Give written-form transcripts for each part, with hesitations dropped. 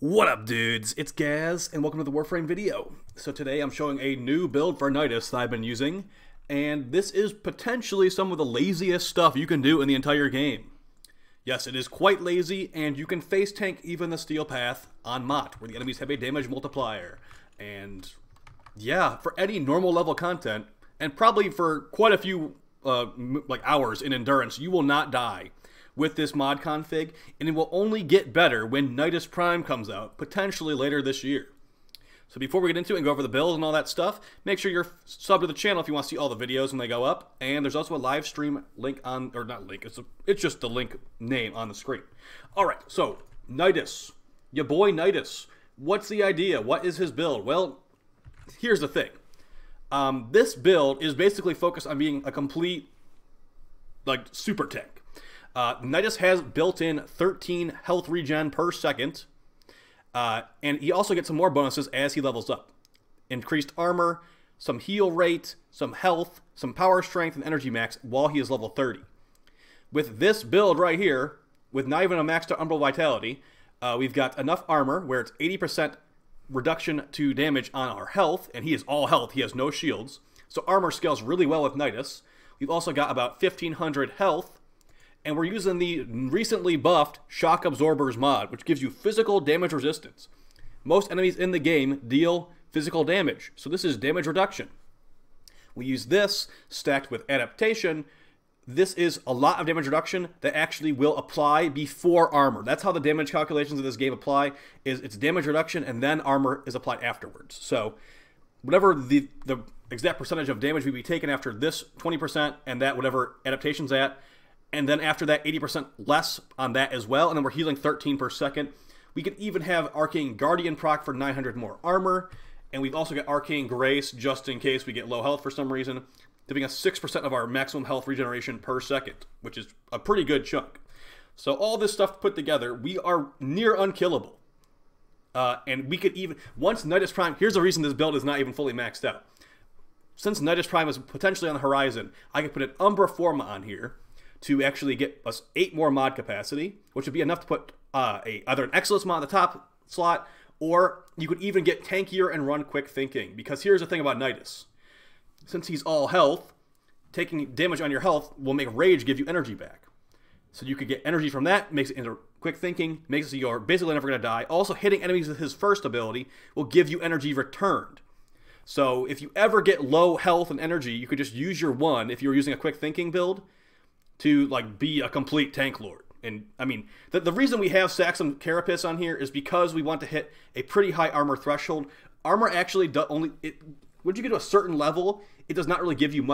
What up, dudes? It's Gaz, and welcome to the Warframe video. So today I'm showing a new build for Nidus that I've been using, and this is potentially some of the laziest stuff you can do in the entire game. Yes, it is quite lazy, and you can face tank even the Steel Path on Mott, where the enemies have a damage multiplier. And yeah, for any normal level content, and probably for quite a few hours in endurance, you will not die with this mod config, and it will only get better when Nidus Prime comes out, potentially later this year. So before we get into it and go over the build and all that stuff, make sure you're subbed to the channel if you want to see all the videos when they go up, and there's also a live stream link on, or not link, it's just the link name on the screen. Alright, so, Nidus, your boy Nidus, what's the idea? What is his build? Well, here's the thing. This build is basically focused on being a complete, super tank. Nidus has built-in 13 health regen per second, and he also gets some more bonuses as he levels up. Increased armor, some heal rate, some health, some power strength, and energy max while he is level 30. With this build right here, with not even a maxed out Umbral Vitality, we've got enough armor where it's 80% reduction to damage on our health, and he is all health, he has no shields, so armor scales really well with Nidus. We've also got about 1500 health, and we're using the recently buffed Shock Absorbers mod, which gives you physical damage resistance. Most enemies in the game deal physical damage, so this is damage reduction. We use this stacked with adaptation. This is a lot of damage reduction that actually will apply before armor. That's how the damage calculations of this game apply, is it's damage reduction and then armor is applied afterwards. So whatever the exact percentage of damage we'd be taking after this 20% and that whatever adaptation's at, and then after that 80% less on that as well, and then we're healing 13 per second. We could even have Arcane Guardian proc for 900 more armor, and we've also got Arcane Grace just in case we get low health for some reason, giving us 6% of our maximum health regeneration per second, which is a pretty good chunk. So all this stuff put together, we are near unkillable. And we could even, once Nidus Prime, here's the reason this build is not even fully maxed out. Since Nidus Prime is potentially on the horizon, I could put an Umbra Forma on here to actually get us 8 more mod capacity, which would be enough to put either an Excellence mod on the top slot, or you could even get tankier and run quick thinking. Because here's the thing about Nidus. Since he's all health, taking damage on your health will make Rage give you energy back. So you could get energy from that, makes it into quick thinking, makes it so you're basically never going to die. Also, hitting enemies with his first ability will give you energy returned. So if you ever get low health and energy, you could just use your 1 if you were using a quick thinking build to be a complete tank lord. And I mean, the reason we have Saxum Carapace on here is because we want to hit a pretty high armor threshold. Armor actually once you get to a certain level, it does not really give you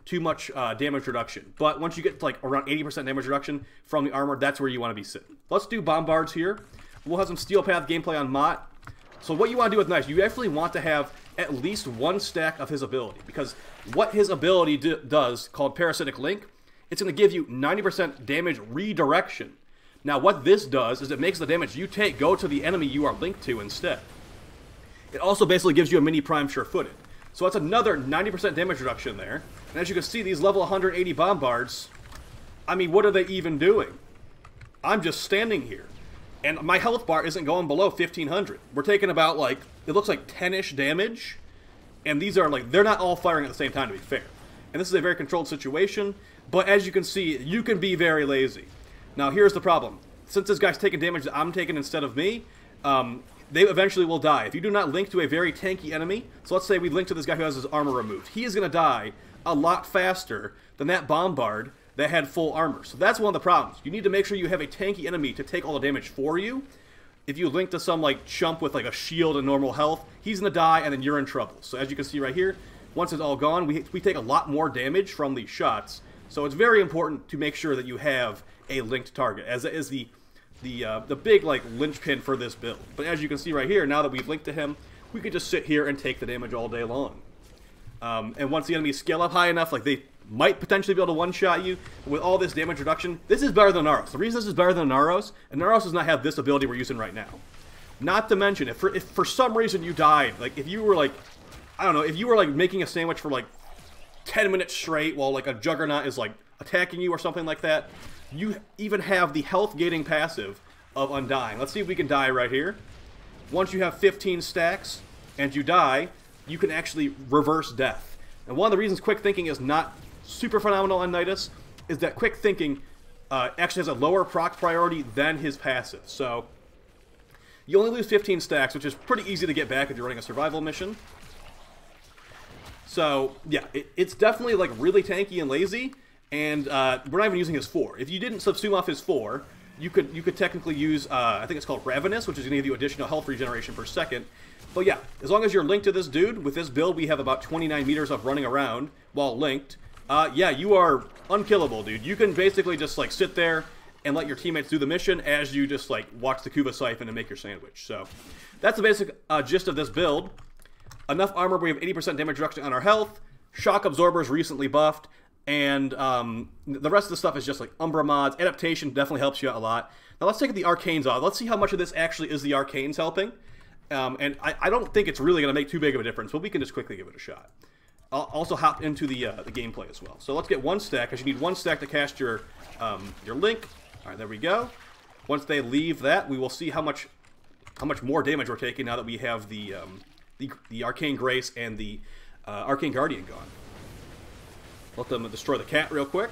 too much damage reduction. But once you get to around 80% damage reduction from the armor, that's where you want to be sitting. Let's do Bombards here. We'll have some Steel Path gameplay on Mott. So what you want to do with Nidus, you actually want to have at least 1 stack of his ability, because what his ability does, called Parasitic Link, it's going to give you 90% damage redirection. Now what this does is it makes the damage you take go to the enemy you are linked to instead. It also basically gives you a mini Prime Sure-Footed. So that's another 90% damage reduction there. And as you can see, these level 180 Bombards, I mean, what are they even doing? I'm just standing here. And my health bar isn't going below 1500. We're taking about it looks like 10-ish damage. And these are they're not all firing at the same time, to be fair. And this is a very controlled situation, but as you can see, you can be very lazy. Now here's the problem. Since this guy's taking damage that I'm taking instead of me, they eventually will die. If you do not link to a very tanky enemy, so let's say we link to this guy who has his armor removed, he is going to die a lot faster than that Bombard that had full armor. So that's one of the problems. You need to make sure you have a tanky enemy to take all the damage for you. If you link to some chump with a shield and normal health, he's going to die and then you're in trouble. So as you can see right here, once it's all gone, we take a lot more damage from these shots. So it's very important to make sure that you have a linked target, as it is the big linchpin for this build. But as you can see right here, now that we've linked to him, we could just sit here and take the damage all day long. And once the enemies scale up high enough, they might potentially be able to one-shot you. With all this damage reduction, this is better than Naros. The reason this is better than Naros, and Naros does not have this ability we're using right now. Not to mention, if for some reason you died, if you were I don't know, if you were making a sandwich for 10 minutes straight while a Juggernaut is attacking you or something like that, you even have the health gating passive of Undying. Let's see if we can die right here. once you have 15 stacks and you die, you can actually reverse death. And one of the reasons quick thinking is not super phenomenal on Nidus is that quick thinking actually has a lower proc priority than his passive. So you only lose 15 stacks, which is pretty easy to get back if you're running a survival mission. So yeah, it's definitely like really tanky and lazy, and we're not even using his 4. If you didn't subsume off his 4, you could technically use I think it's called Ravenous, which is going to give you additional health regeneration per second. But yeah, as long as you're linked to this dude, with this build we have about 29 meters of running around while linked. Yeah, you are unkillable, dude. You can basically just like sit there and let your teammates do the mission as you just like watch the Kuva siphon and make your sandwich. So that's the basic gist of this build. Enough armor, we have 80% damage reduction on our health. Shock Absorber is recently buffed. And the rest of the stuff is just like Umbra mods. Adaptation definitely helps you out a lot. Now let's take the Arcanes off. Let's see how much of this actually is the Arcanes helping. And I don't think it's really going to make too big of a difference, but we can just quickly give it a shot. I'll also hop into the gameplay as well. So let's get 1 stack, because you need 1 stack to cast your link. All right, there we go. Once they leave that, we will see how much more damage we're taking now that we have the Arcane Grace and the Arcane Guardian gone. Let them destroy the cat real quick.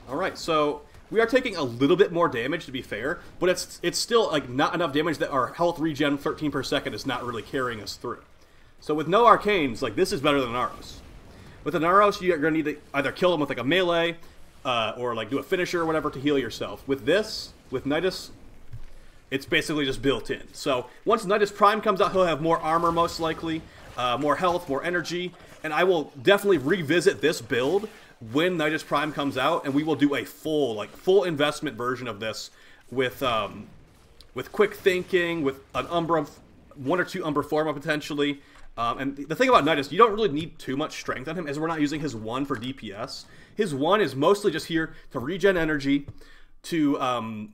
Alright, so we are taking a little bit more damage, to be fair, but it's still like not enough damage that our health regen 13 per second is not really carrying us through. So with no Arcanes, like, this is better than Aros. With an Aros, you're going to need to either kill them with like a melee, or like do a finisher or whatever to heal yourself. With this, with Nidus, it's basically just built in. So once Nidus Prime comes out, he'll have more armor most likely, more health, more energy, and I will definitely revisit this build when Nidus Prime comes out, and we will do a full investment version of this with quick thinking, with an Umbra, 1 or 2 Umbra Forma potentially. And the thing about Nidus, you don't really need too much strength on him, as we're not using his 1 for DPS. His 1 is mostly just here to regen energy, to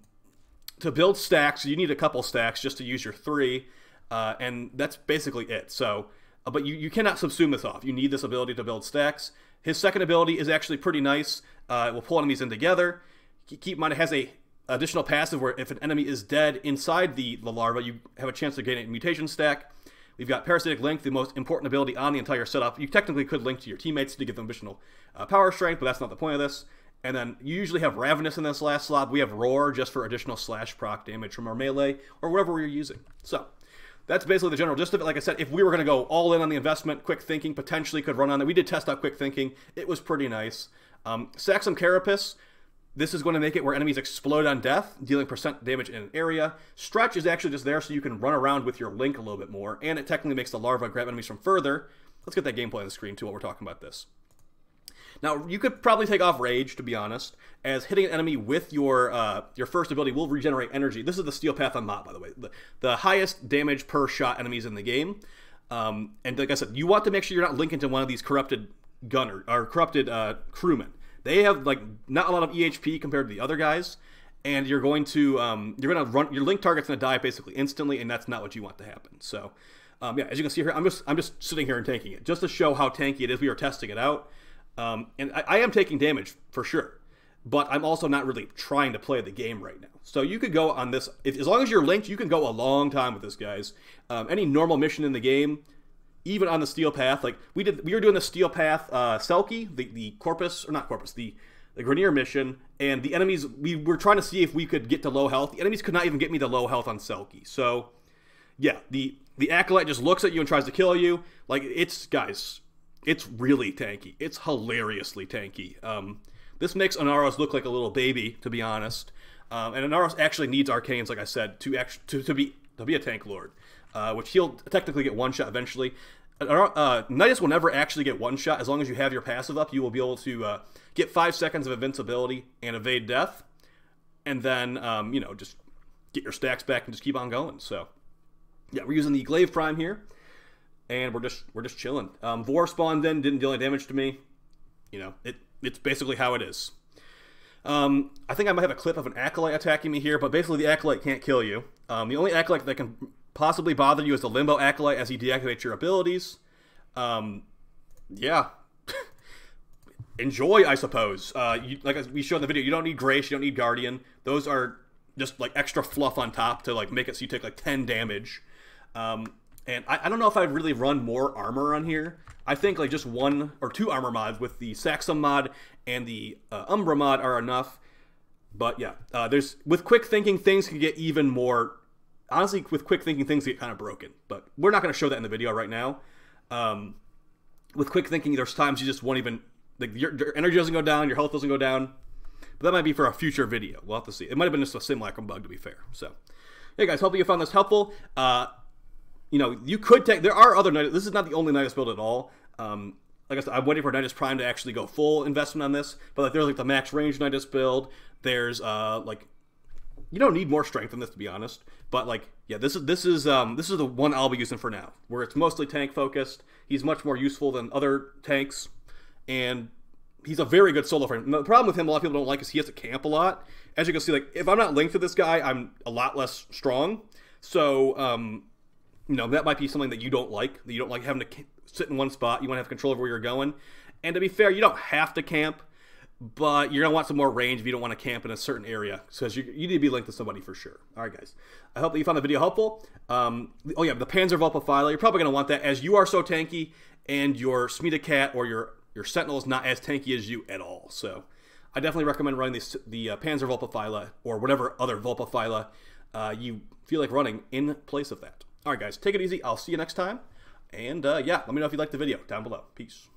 build stacks. You need a couple stacks just to use your 3, and that's basically it. So, but you cannot subsume this off. You need this ability to build stacks. His second ability is actually pretty nice. It will pull enemies in together. Keep in mind, it has a additional passive where if an enemy is dead inside the larva, you have a chance to gain a mutation stack. We've got Parasitic Link, the most important ability on the entire setup. You technically could link to your teammates to give them additional power strength, but that's not the point of this. And then you usually have Ravenous in this last slot. We have Roar just for additional slash proc damage from our melee or whatever we're using. So that's basically the general gist of it. Like I said, if we were going to go all in on the investment, quick thinking potentially could run on it. We did test out quick thinking. It was pretty nice. Saxum Carapace, this is going to make it where enemies explode on death, dealing % damage in an area. Stretch is actually just there so you can run around with your link a little bit more, and it technically makes the larva grab enemies from further. Let's get that gameplay on the screen too while we're talking about this. Now, you could probably take off Rage, to be honest, as hitting an enemy with your first ability will regenerate energy. This is the Steel Path on Mott, by the way. The highest damage per shot enemies in the game. And like I said, you want to make sure you're not linking to one of these corrupted crewmen. They have like not a lot of EHP compared to the other guys, and you're going to run your link target's gonna die basically instantly, and that's not what you want to happen. So yeah, as you can see here, I'm just sitting here and tanking it just to show how tanky it is. We are testing it out. And I am taking damage for sure, but I'm also not really trying to play the game right now. So you could go on this, as long as you're linked, you can go a long time with this, guys. Any normal mission in the game, even on the Steel Path, like we were doing the Steel Path Selkie, the Corpus, or not Corpus, the Grenier mission, and the enemies, we were trying to see if we could get to low health. The enemies could not even get me to low health on Selkie. So yeah, the Acolyte just looks at you and tries to kill you. Like, guys, it's really tanky. It's hilariously tanky. This makes Anaros look like a little baby, to be honest. And Anaros actually needs Arcanes, like I said, to be a tank lord, which he'll technically get one shot eventually. Nidus will never actually get one shot. As long as you have your passive up, you will be able to get 5 seconds of invincibility and evade death, and then you know, just get your stacks back and just keep on going. So yeah, we're using the Glaive Prime here. And we're just chilling. Vor spawned in, didn't deal any damage to me. You know, it's basically how it is. I think I might have a clip of an Acolyte attacking me here, but basically the Acolyte can't kill you. The only Acolyte that can possibly bother you is the Limbo Acolyte as he deactivates your abilities. Yeah. Enjoy, I suppose. Like we showed in the video, you don't need Grace, you don't need Guardian. Those are just like extra fluff on top to like make it so you take like 10 damage. And I don't know if I'd really run more armor on here. I think like just 1 or 2 armor mods with the Saxum mod and the Umbra mod are enough. But yeah, with quick thinking, things can get even more. Honestly, with quick thinking, things get kind of broken. But we're not going to show that in the video right now. With quick thinking, there's times you just won't even, like, your energy doesn't go down, your health doesn't go down. But that might be for a future video. We'll have to see. It might have been just a simulacrum bug, to be fair. So, hey guys, hopefully you found this helpful. You know, you could take, there are other Nidus, this is not the only Nidus build at all. Like I said, I'm waiting for Nidus Prime to actually go full investment on this. But like, there's like the max range Nidus build. There's like, you don't need more strength than this, to be honest. But like, yeah, this is the one I'll be using for now, where it's mostly tank focused. He's much more useful than other tanks, and he's a very good solo frame. The problem with him, a lot of people don't like, is he has to camp a lot. As you can see, like, if I'm not linked to this guy, I'm a lot less strong. So, you know, that might be something that you don't like. That you don't like having to sit in one spot. You want to have control over where you're going. And to be fair, you don't have to camp, but you're going to want some more range if you don't want to camp in a certain area, because you need to be linked to somebody for sure. All right, guys. I hope that you found the video helpful. Oh, yeah, the Panzerwelpe, you're probably going to want that, as you are so tanky, and your Schmiedekat or your Sentinel is not as tanky as you at all. So I definitely recommend running the Panzerwelpe or whatever other Wulpefeile you feel like running in place of that. All right, guys, take it easy. I'll see you next time. And, yeah, let me know if you liked the video down below. Peace.